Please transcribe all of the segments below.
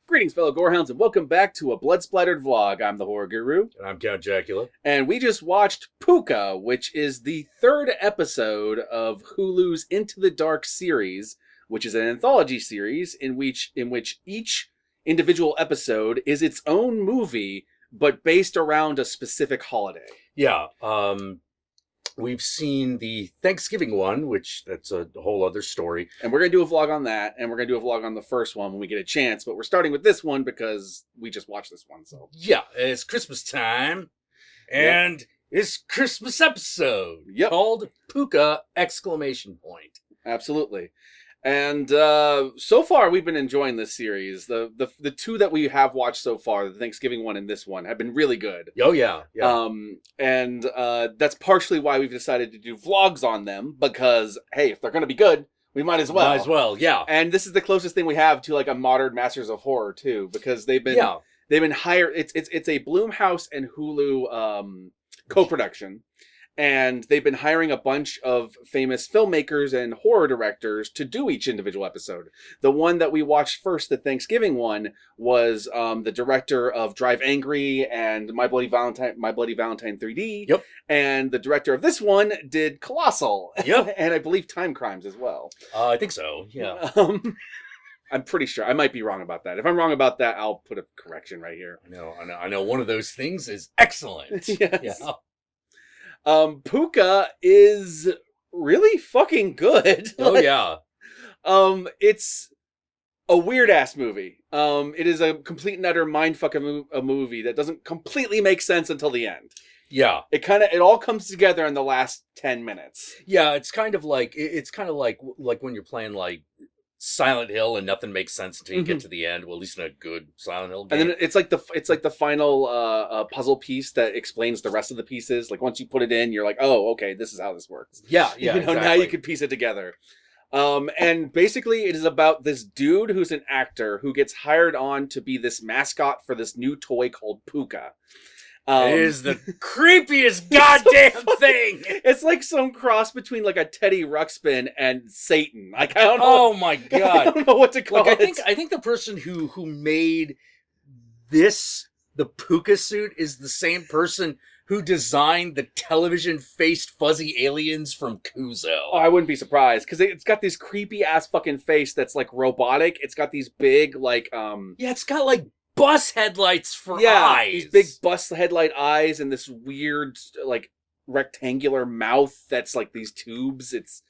Greetings, fellow Gorehounds, and welcome back to a Blood Splattered vlog. I'm the Horror Guru. And I'm Count Jackula. And we just watched Pooka, which is the third episode of Hulu's Into the Dark series, which is an anthology series in which each individual episode is its own movie, but based around a specific holiday. Yeah, we've seen the Thanksgiving one, which that's a whole other story. And we're going to do a vlog on that, and we're going to do a vlog on the first one when we get a chance, but we're starting with this one because we just watched this one, so. Yeah, it's Christmas time, and it's Christmas episode called Pooka! ! Absolutely. And so far, we've been enjoying this series. The two that we have watched so far, the Thanksgiving one and this one, have been really good. Oh, yeah. And that's partially why we've decided to do vlogs on them, because, hey, if they're going to be good, we might as well. Might as well, yeah. And this is the closest thing we have to, like, a modern Masters of Horror, too, because they've been hired. It's a Blumhouse and Hulu co-production. And they've been hiring a bunch of famous filmmakers and horror directors to do each individual episode. The one that we watched first, the Thanksgiving one, was the director of Drive Angry and My Bloody Valentine 3D. Yep. And the director of this one did Colossal. Yep. And I believe Time Crimes as well. I think so, yeah. I'm pretty sure. I might be wrong about that. If I'm wrong about that, I'll put a correction right here. I know. One of those things is excellent. Yes. Yeah. Pooka is really fucking good. Oh, yeah. It's a weird-ass movie. It is a complete and utter mindfuck of a movie that doesn't completely make sense until the end. Yeah. It all comes together in the last 10 minutes. Yeah, it's kind of like when you're playing, like, Silent Hill and nothing makes sense until you get to the end. Well, at least in a good Silent Hill game. And then it's like the final puzzle piece that explains the rest of the pieces. Like once you put it in, you're like, oh, okay, this is how this works. Yeah, Exactly. Now you can piece it together. And basically it is about this dude who's an actor who gets hired on to be this mascot for this new toy called Pooka. It is the creepiest goddamn thing. It's like some cross between like a Teddy Ruxpin and Satan. Like I don't know. Oh my god! I don't know what to call it. I think the person who made the Pooka suit is the same person who designed the television-faced fuzzy aliens from Kuzo. Oh, I wouldn't be surprised because it's got this creepy ass fucking face that's like robotic. It's got these big like yeah, it's got like bus headlights for eyes. These big bus headlight eyes and this weird like rectangular mouth that's like these tubes. It's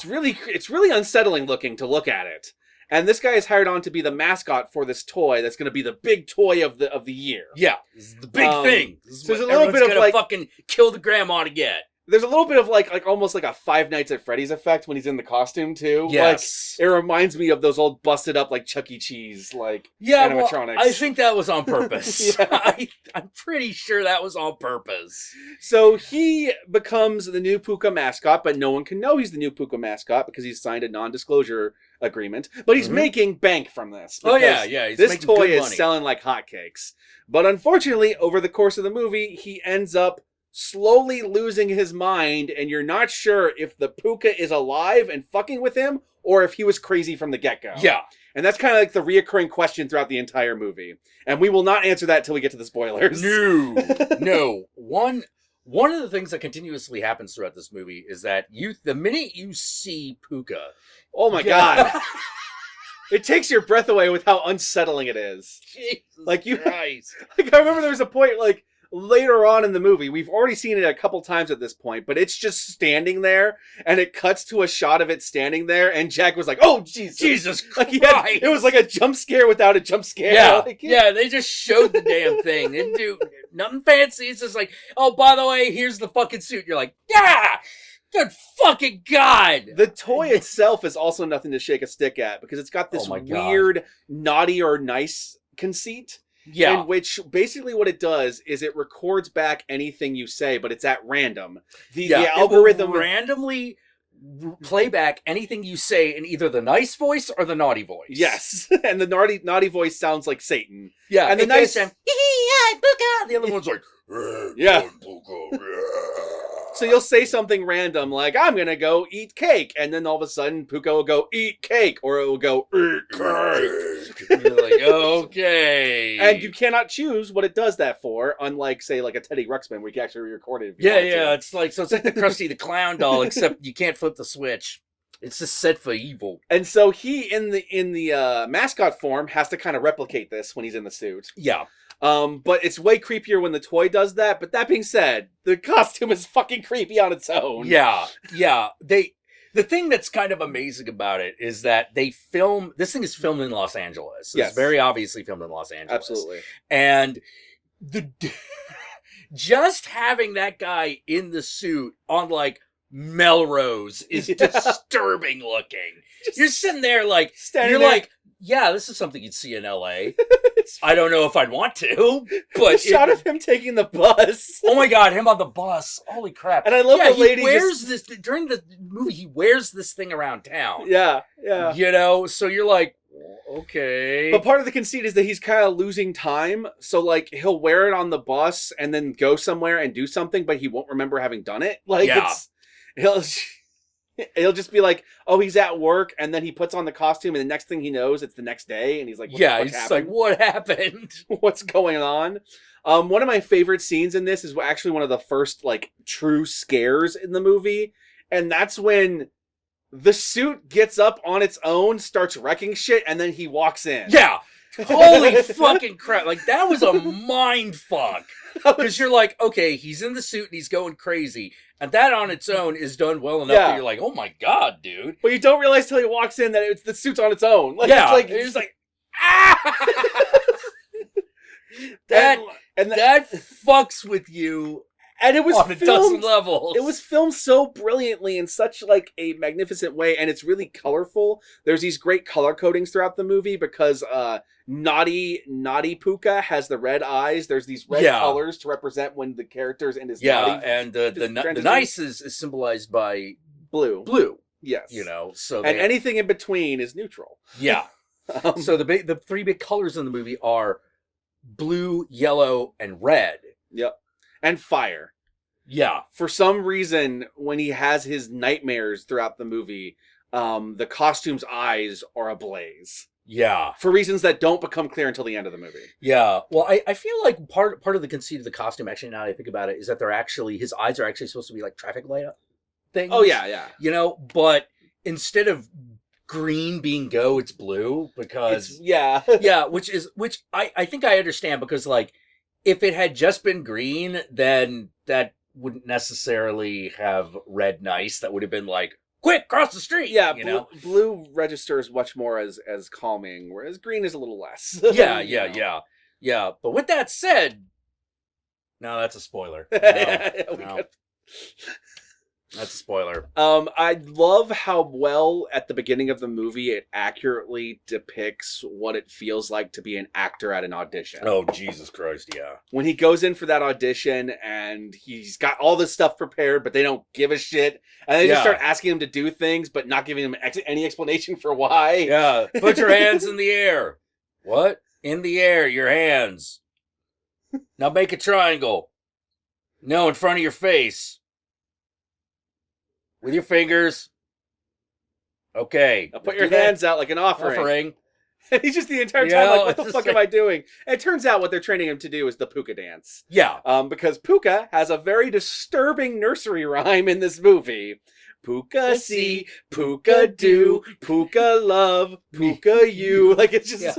really unsettling looking to look at it. And this guy is hired on to be the mascot for this toy that's going to be the big toy of the year. Yeah, this is the big thing. So there's a little bit of like fucking kill the grandma to get. There's a little bit of like almost like a Five Nights at Freddy's effect when he's in the costume too. Yes. Like, it reminds me of those old busted up like Chuck E. Cheese like animatronics. Well, I think that was on purpose. I'm pretty sure that was on purpose. So he becomes the new Pooka mascot, but no one can know he's the new Pooka mascot because he's signed a non-disclosure agreement. But he's making bank from this. Oh yeah. He's this making toy good is money. selling like hotcakes. But unfortunately, over the course of the movie, he ends up slowly losing his mind, and you're not sure if the Pooka is alive and fucking with him, or if he was crazy from the get-go. Yeah. And that's kind of like the reoccurring question throughout the entire movie. And we will not answer that till we get to the spoilers. No. One of the things that continuously happens throughout this movie is that the minute you see Pooka... Oh my god. It takes your breath away with how unsettling it is. Jesus Christ. Like, I remember there was a point, like, later on in the movie, we've already seen it a couple times at this point, but it's just standing there, and it cuts to a shot of it standing there, and Jack was like, oh, Jesus Christ. It was like a jump scare without a jump scare. Yeah, they just showed the damn thing. They didn't do nothing fancy. It's just like, oh, by the way, here's the fucking suit. You're like, yeah! Good fucking God! The toy itself is also nothing to shake a stick at, because it's got this weird naughty or nice conceit. Yeah. In which basically what it does is it records back anything you say, but it's at random. The algorithm it will randomly play back anything you say in either the nice voice or the naughty voice. Yes. And the naughty voice sounds like Satan. Yeah. And the nice sound, Pooka. The other one's like, yeah. Pooka. So you'll say something random like, I'm going to go eat cake. And then all of a sudden, Pooka will go, eat cake. Or it will go, eat cake. You're like, Okay. And you cannot choose what it does that for, unlike, say, like a Teddy Ruxpin, where you can actually record it. If you want to. It's like the Krusty the Clown doll, except you can't flip the switch. It's just set for evil. And so he, in the mascot form, has to kind of replicate this when he's in the suit. Yeah. But it's way creepier when the toy does that. But that being said, the costume is fucking creepy on its own. Yeah. The thing that's kind of amazing about it is that this thing is filmed in Los Angeles. Yes. It's very obviously filmed in Los Angeles. Absolutely. And just having that guy in the suit on, like, Melrose is disturbing looking. You're sitting there like, like, yeah, this is something you'd see in LA. I don't know if I'd want to, but the shot of him taking the bus. Oh my God, him on the bus. Holy crap. And I love the lady he wears this during the movie, he wears this thing around town. Yeah. You know, so you're like, okay. But part of the conceit is that he's kind of losing time. So, like, he'll wear it on the bus and then go somewhere and do something, but he won't remember having done it. Like, he'll just be like, oh, he's at work, and then he puts on the costume, and the next thing he knows, it's the next day, and he's like, what happened? What's going on? One of my favorite scenes in this is actually one of the first, like, true scares in the movie, and that's when the suit gets up on its own, starts wrecking shit, and then he walks in. Yeah! Holy fucking crap. Like, that was a mind fuck. Because you're like, okay, he's in the suit and he's going crazy. And that on its own is done well enough that you're like, oh my God, dude. But you don't realize till he walks in that the suit's on its own. Like, it's like, ah! that fucks with you. And it was on a dozen levels. It was filmed so brilliantly in such like a magnificent way, and it's really colorful. There's these great color codings throughout the movie because naughty Pooka has the red eyes. There's these red colors to represent when the character's in his naughty. And the nice is symbolized by blue. Yes, you know. So anything in between is neutral. Yeah. So the three big colors in the movie are blue, yellow, and red. Yep. And fire. Yeah. For some reason, when he has his nightmares throughout the movie, the costume's eyes are ablaze. Yeah. For reasons that don't become clear until the end of the movie. Yeah. Well, I feel like part of the conceit of the costume, actually, now that I think about it, is that his eyes are actually supposed to be like traffic light things. Oh, yeah. You know, but instead of green being go, it's blue because... Yeah, which I think I understand because, like, if it had just been green, then that wouldn't necessarily have read nice. That would have been like, quick, cross the street. Yeah, blue registers much more as calming, whereas green is a little less. Yeah. But with that said, no, that's a spoiler. No. That's a spoiler. I love how well at the beginning of the movie it accurately depicts what it feels like to be an actor at an audition. Oh, Jesus Christ, yeah. When he goes in for that audition and he's got all this stuff prepared, but they don't give a shit. And they just start asking him to do things, but not giving him any explanation for why. Yeah. Put your hands in the air. What? In the air, your hands. Now make a triangle. No, in front of your face. With your fingers. Okay. Now put your hands out like an offering. And he's just the entire time like, what the fuck am I doing? And it turns out what they're training him to do is the Pooka dance. Yeah. Because Pooka has a very disturbing nursery rhyme in this movie. Pooka see, Pooka do, Pooka love, Pooka you. Like, it's just...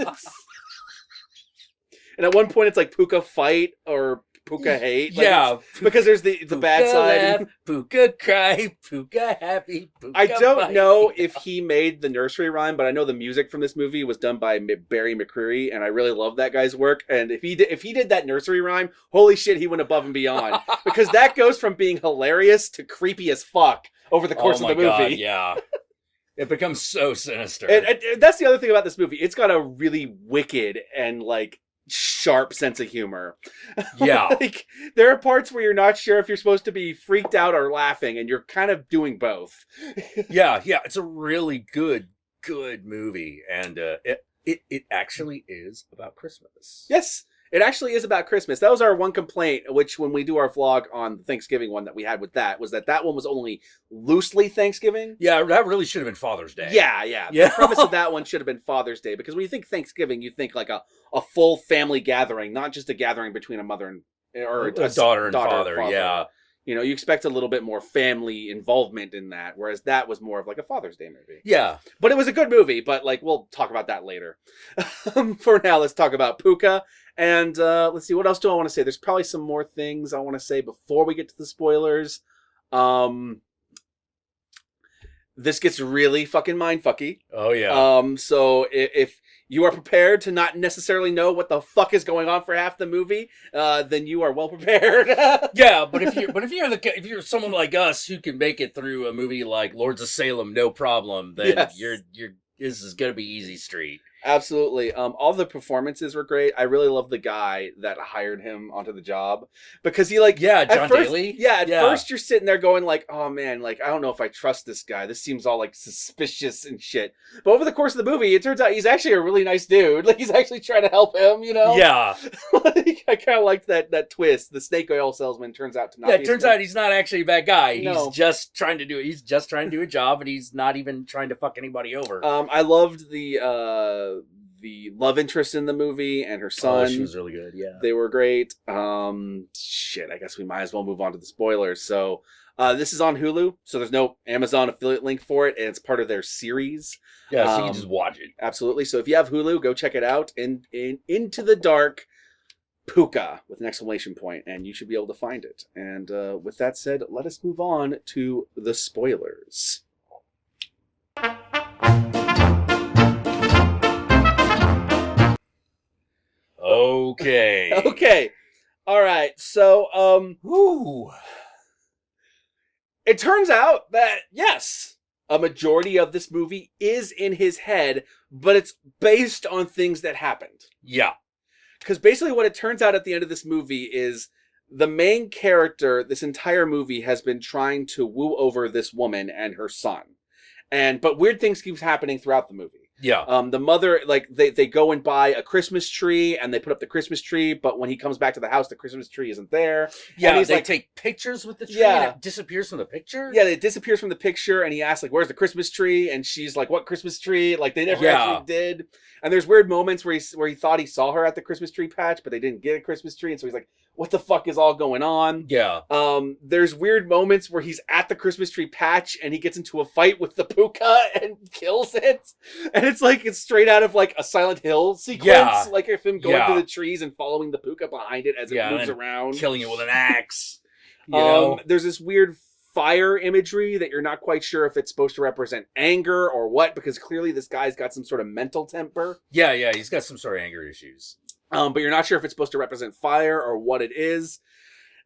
And at one point it's like Pooka fight or... Pooka hate. Like because there's the bad side. Laugh, Pooka cry, Pooka happy, Pooka I don't fight. know if he made the nursery rhyme, but I know the music from this movie was done by Barry McCreary, and I really love that guy's work. And if he did that nursery rhyme, holy shit, he went above and beyond. Because that goes from being hilarious to creepy as fuck over the course of the movie. God, yeah. It becomes so sinister. And that's the other thing about this movie. It's got a really wicked and, like, sharp sense of humor. Yeah. Like, there are parts where you're not sure if you're supposed to be freaked out or laughing, and you're kind of doing both. Yeah. It's a really good movie, and it actually is about Christmas. Yes. It actually is about Christmas. That was our one complaint, which when we do our vlog on the Thanksgiving one that we had with that, was that one was only loosely Thanksgiving. Yeah, that really should have been Father's Day. Yeah. The premise of that one should have been Father's Day, because when you think Thanksgiving, you think like a full family gathering, not just a gathering between a mother and or a daughter and father. Yeah. You expect a little bit more family involvement in that, whereas that was more of like a Father's Day movie. Yeah. But it was a good movie, but like we'll talk about that later. For now, let's talk about Pooka. And let's see, what else do I want to say? There's probably some more things I want to say before we get to the spoilers. This gets really fucking mindfucky. Oh, yeah. So if you are prepared to not necessarily know what the fuck is going on for half the movie, then you are well prepared. Yeah, but if you're someone like us who can make it through a movie like Lords of Salem, no problem, then this is gonna be easy street. Absolutely. All the performances were great. I really love the guy that hired him onto the job, because he John Daly. Yeah, at first you're sitting there going like, oh man, like I don't know if I trust this guy. This seems all like suspicious and shit. But over the course of the movie, it turns out he's actually a really nice dude. Like he's actually trying to help him. Yeah. I kind of liked that twist. The snake oil salesman turns out to not. Yeah, it turns out he's not actually a bad guy. No. He's just trying to do it. He's just trying to do a job, and he's not even trying to fuck anybody over. I loved the love interest in the movie and her son. Oh, she was really good, yeah. They were great. Shit, I guess we might as well move on to the spoilers. So, this is on Hulu, so there's no Amazon affiliate link for it, and it's part of their series. Yeah, so you can just watch it. Absolutely. So if you have Hulu, go check it out. Into the Dark, Pooka, with an exclamation point, and you should be able to find it. And with that said, let us move on to the spoilers. Okay. All right. So, it turns out that, yes, a majority of this movie is in his head, but it's based on things that happened. Yeah. Because basically what it turns out at the end of this movie is the main character, this entire movie, has been trying to woo over this woman and her son. But weird things keep happening throughout the movie. Yeah. The mother, like, they go and buy a Christmas tree, and they put up the Christmas tree, but when he comes back to the house, the Christmas tree isn't there. Yeah, they take pictures with the tree, and it disappears from the picture? Yeah, it disappears from the picture, and he asks, like, where's the Christmas tree? And she's like, what Christmas tree? Like, they never actually did. And there's weird moments where he thought he saw her at the Christmas tree patch, but they didn't get a Christmas tree, and so he's like, what the fuck is all going on? Yeah. There's weird moments where he's at the Christmas tree patch and he gets into a fight with the Pooka and kills it. And it's straight out of like a Silent Hill sequence. Yeah. Like if him going through the trees and following the Pooka behind it as it moves around. Killing it with an axe. You know? There's this weird fire imagery that you're not quite sure if it's supposed to represent anger or what, because clearly this guy's got some sort of mental temper. Yeah, he's got some sort of anger issues. But you're not sure if it's supposed to represent fire or what it is.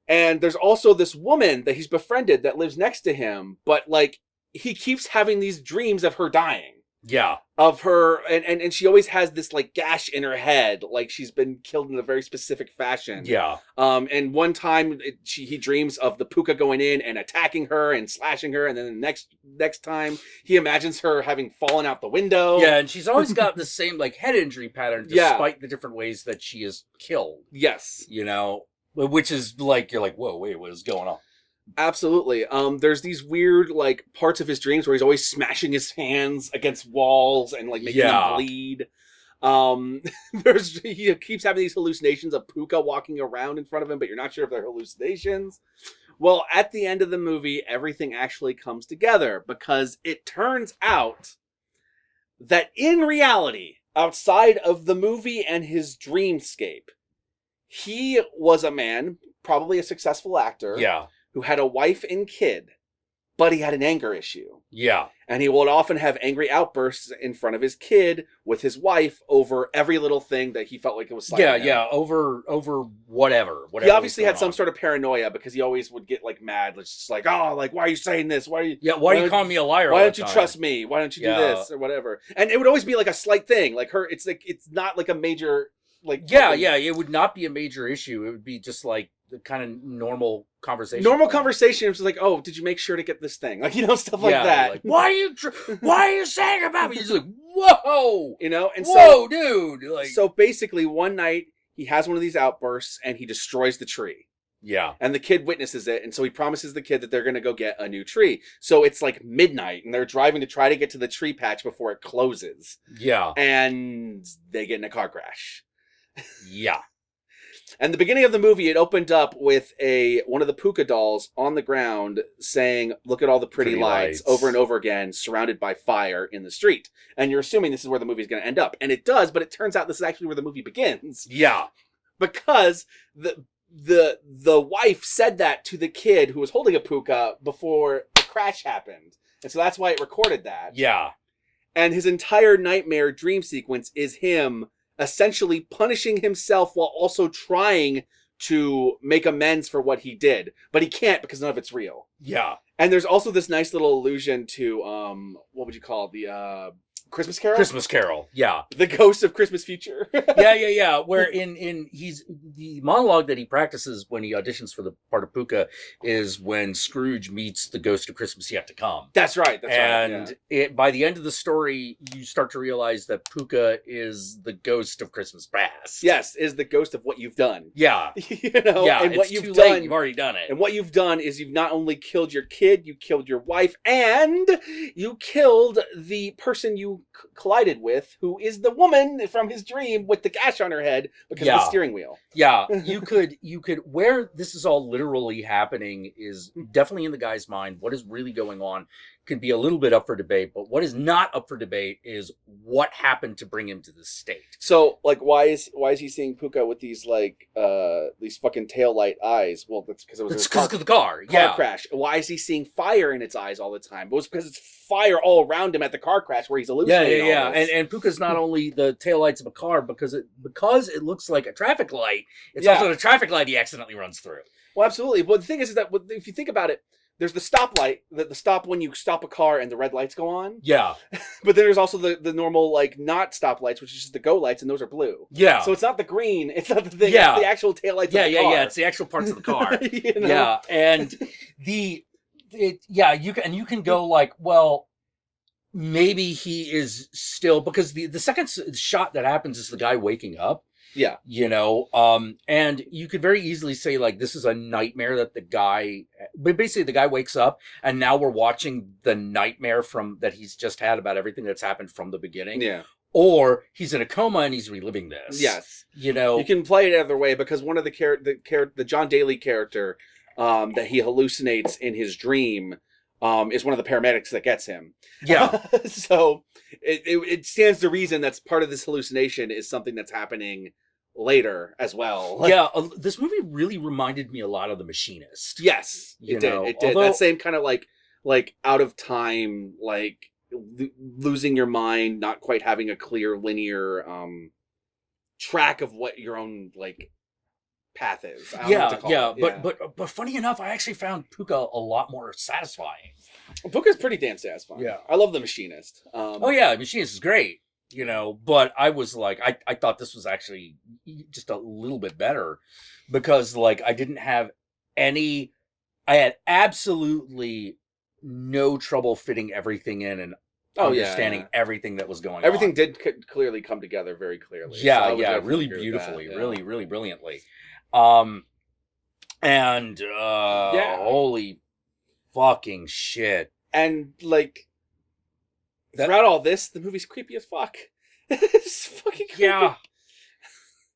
And there's also this woman that he's befriended that lives next to him, but like he keeps having these dreams of her dying. Yeah. Of her, and she always has this like gash in her head, like she's been killed in a very specific fashion. Yeah. And one time he dreams of the Pooka going in and attacking her and slashing her, and then the next time he imagines her having fallen out the window. Yeah, and she's always got the same like head injury pattern, despite the different ways that she is killed. Yes. You know, which is like you're like, whoa, wait, what is going on? Absolutely. There's these weird like parts of his dreams where he's always smashing his hands against walls and like making them bleed. He keeps having these hallucinations of Pooka walking around in front of him, but you're not sure if they're hallucinations. Well, at the end of the movie, everything actually comes together, because it turns out that in reality, outside of the movie and his dreamscape, he was a man, probably a successful actor. Yeah. Who had a wife and kid, but he had an anger issue. Yeah. And he would often have angry outbursts in front of his kid with his wife over every little thing that he felt like it was slighting him. over whatever he obviously had some sort of paranoia, because he always would get like mad, just like, oh, like, why are you saying this? Why are you calling me a liar? Why don't you trust me? Why don't you do this or whatever? And it would always be like a slight thing, like her. It's not like a major like. It would not be a major issue. It would be just like the kind of normal conversation. It was like, oh, did you make sure to get this thing? Like, stuff like that. Like, why are you saying about me? He's like, whoa, and whoa, dude. Like, so basically one night he has one of these outbursts and he destroys the tree. Yeah. And the kid witnesses it, and so he promises the kid that they're going to go get a new tree. So it's like midnight, and they're driving to try to get to the tree patch before it closes. Yeah. And they get in a car crash. Yeah. And the beginning of the movie, it opened up with one of the Pooka dolls on the ground saying, "Look at all the pretty lights," over and over again, surrounded by fire in the street. And you're assuming this is where the movie's going to end up. And it does, but it turns out this is actually where the movie begins. Yeah. Because the wife said that to the kid who was holding a Pooka before the crash happened. And so that's why it recorded that. Yeah. And his entire nightmare dream sequence is him essentially punishing himself while also trying to make amends for what he did. But he can't because none of it's real. Yeah. And there's also this nice little allusion to, what would you call it? The Christmas Carol? Christmas Carol, yeah. The ghost of Christmas future. yeah. Where he's the monologue that he practices when he auditions for the part of Pooka is when Scrooge meets the ghost of Christmas yet to come. That's right. And by the end of the story, you start to realize that Pooka is the ghost of Christmas past. Yes, is the ghost of what you've done. Yeah. And what you've too done. Late. You've already done it. And what you've done is you've not only killed your kid, you killed your wife, and you killed the person you collided with, who is the woman from his dream with the gash on her head because of the steering wheel. Yeah, you could where this is all literally happening is definitely in the guy's mind. What is really going on could be a little bit up for debate, but what is not up for debate is what happened to bring him to this state. So, like, why is he seeing Pooka with these these fucking taillight eyes? Well, that's because it was because of the car crash. Why is he seeing fire in its eyes all the time? It was because it's fire all around him at the car crash where he's hallucinating. Yeah. And Pooka's not only the taillights of a car because it looks like a traffic light. It's also the traffic light he accidentally runs through. Well, absolutely. But the thing is that if you think about it, there's the stoplight, the stop when you stop a car and the red lights go on. Yeah. But then there's also the normal, not stoplights, which is just the go lights, and those are blue. Yeah. So it's not the green, it's not the thing, it's the actual taillights of the car. Yeah, it's the actual parts of the car. Yeah, and you can go well, maybe he is still, because the second shot that happens is the guy waking up. Yeah. And you could very easily say this is a nightmare that but basically the guy wakes up and now we're watching the nightmare that he's just had about everything that's happened from the beginning. Yeah. Or he's in a coma and he's reliving this. Yes. You can play it either way because one of the John Daly character that he hallucinates in his dream is one of the paramedics that gets him. Yeah. So it stands to reason that's part of this hallucination is something that's happening later as well. Yeah, this movie really reminded me a lot of The Machinist. Yes, it did. It did. That same kind of like out of time, losing your mind, not quite having a clear linear track of what your own path is. But funny enough, I actually found Pooka a lot more satisfying. Pooka's pretty damn satisfying. Yeah, I love The Machinist. Machinist is great. But I was I thought this was actually just a little bit better because I didn't have I had absolutely no trouble fitting everything in and understanding everything that was going on. Everything did clearly come together very clearly. Really beautifully, really, really brilliantly. Holy fucking shit. And throughout all this, the movie's creepy as fuck. It's fucking creepy. Yeah.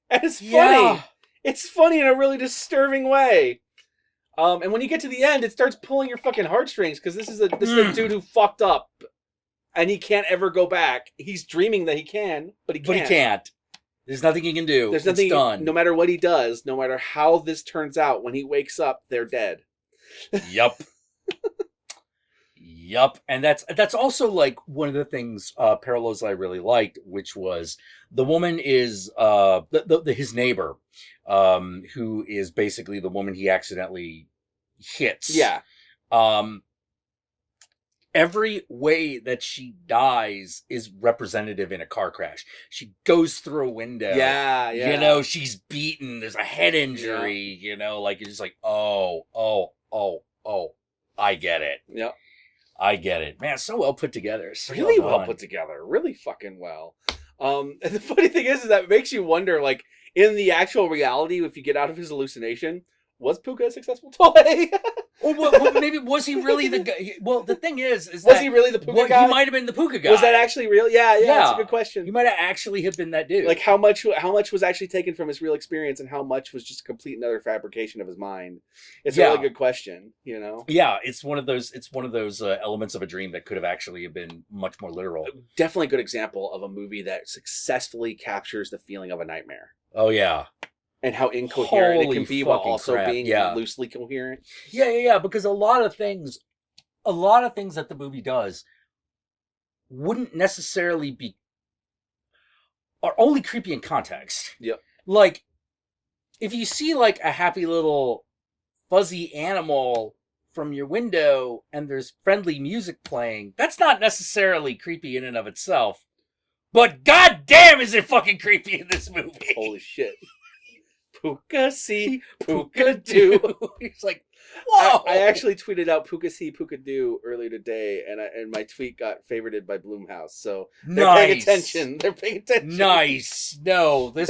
And it's funny. Yeah. It's funny in a really disturbing way. And when you get to the end, it starts pulling your fucking heartstrings because this is a dude who fucked up and he can't ever go back. He's dreaming that he can, but he can't. There's nothing he can do. There's nothing. It's done. No matter what he does, no matter how this turns out, when he wakes up, they're dead. Yup. And that's also one of the things parallels I really liked, which was the woman is his neighbor, who is basically the woman he accidentally hits. Yeah. Every way that she dies is representative in a car crash. She goes through a window. Yeah. She's beaten. There's a head injury. You're just oh, I get it. Yeah. I get it. Man, so well put together. So well put together. Really fucking well. And the funny thing is that it makes you wonder, in the actual reality, if you get out of his hallucination, was Pooka a successful toy? Or maybe was he really the guy? Well, the thing is was he really the Pooka guy? He might have been the Pooka guy. Was that actually real? Yeah, that's a good question. He might have actually have been that dude. Like how much was actually taken from his real experience, and how much was just a complete another fabrication of his mind? It's a really good question, you know. Yeah, it's one of those elements of a dream that could have actually been much more literal. Definitely a good example of a movie that successfully captures the feeling of a nightmare. Oh yeah. And how incoherent it can be while also being loosely coherent. Yeah. Because a lot of things that the movie does wouldn't necessarily are only creepy in context. Yep. Like, if you see like a happy little fuzzy animal from your window and there's friendly music playing, that's not necessarily creepy in and of itself. But goddamn, is it fucking creepy in this movie? Holy shit. Pooka see, Pooka do. He's like, whoa! I actually tweeted out Pooka see, Pooka do earlier today, and my tweet got favorited by Blumhouse. So they're paying attention. They're paying attention. Nice. No, this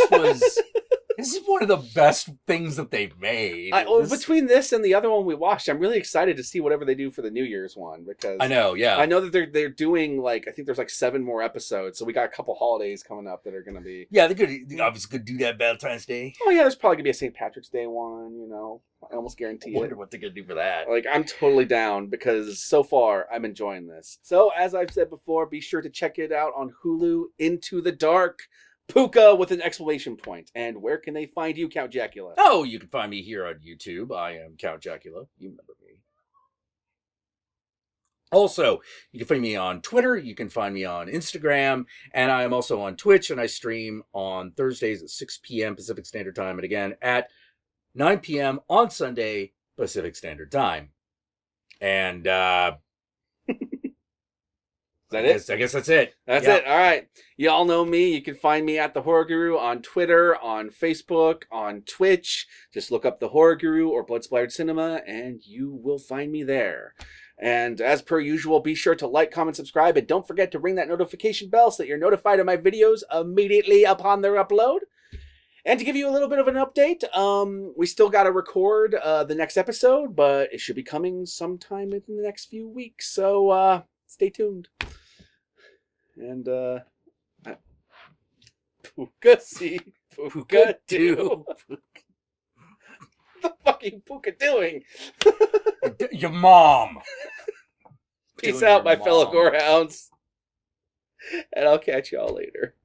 is one of the best things that they've made. Between this and the other one we watched, I'm really excited to see whatever they do for the New Year's one, because I know that they're doing like, I think there's like 7 more episodes, so we got a couple holidays coming up that are gonna be they're obviously gonna do that Valentine's Day. Oh yeah, there's probably gonna be a St. Patrick's Day one, you know. I almost guarantee I wonder what they're gonna do for that. Like, I'm totally down, because so far I'm enjoying this. So as I've said before, be sure to check it out on Hulu Into the Dark. Pooka with an exclamation point. And where can they find you, Count Jackula? Oh, you can find me here on YouTube. I am Count Jackula. You remember me. Also, you can find me on Twitter. You can find me on Instagram. And I am also on Twitch. And I stream on Thursdays at 6 p.m. Pacific Standard Time. And again, at 9 p.m. on Sunday Pacific Standard Time. And, I guess that's it. That's it. All right. You all know me. You can find me at The Horror Guru on Twitter, on Facebook, on Twitch. Just look up The Horror Guru or Blood Splattered Cinema, and you will find me there. And as per usual, be sure to like, comment, subscribe, and don't forget to ring that notification bell so that you're notified of my videos immediately upon their upload. And to give you a little bit of an update, we still got to record the next episode, but it should be coming sometime within the next few weeks. So stay tuned. And Pooka see, Pooka do. What the fucking Pooka doing? Your mom. Peace out, my fellow gorehounds. And I'll catch y'all later.